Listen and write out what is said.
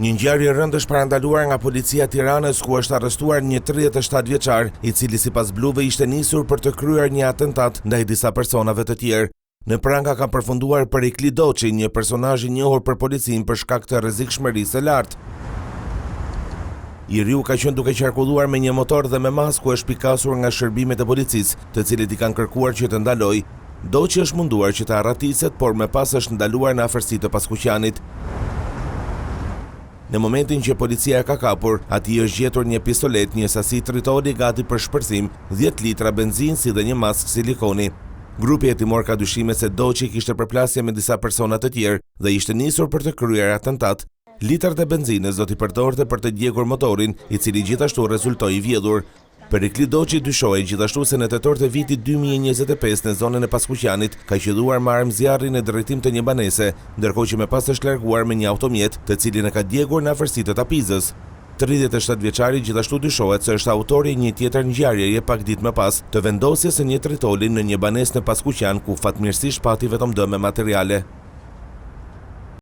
Një ngjarje e rëndë është parandaluar nga policia e Tiranës, ku është arrestuar një 37 vjeçar, i cili sipas bluve ishte nisur për të kryer një atentat ndaj disa personave të tjerë. Në pranga ka përfunduar Perikli Doçi, një personazh i njohur për policinë për shkak të rrezikshmërisë së lartë. I riu ka qenë duke qarkulluar me një motor dhe me masë, ku është pikasur nga shërbimet e policisë, të cilët i kanë kërkuar që të ndalojë. Doçi është munduar që të arratiset, por më pas është ndaluar në afërsi të Paskuqanit. Në momentin që policia e ka kapur, atij është gjetur një pistolet, një sasi tritoli gati për shpërthim, 10 litra benzinë si dhe një maskë silikoni. Grupi hetimor ka dyshime se Doçi kishte përplasje me disa persona të tjerë dhe ishte nisur për të kryer atentat. Litrat e benzinës do t'i përdorte për të djegur motorin, i cili gjithashtu rezultoi i vjedhur. Perikli Doçi dyshohej gjithashtu se në tetor të vitit 2025 në zonën e Paskuqanit ka qelluar me armë zjarri në drejtim të një banese, ndërkohë që më pas është larguar me një automjet, të cilin e ka djegur në afërsi të Tapizës. 37 vjeçari gjithashtu dyshohet se është autori i një tjetër ngjarjeje pak ditë më pas, të vendosjes së një tritoli në një banesë në Paskuqan, ku fatmirësisht pati vetëm dëme materiale.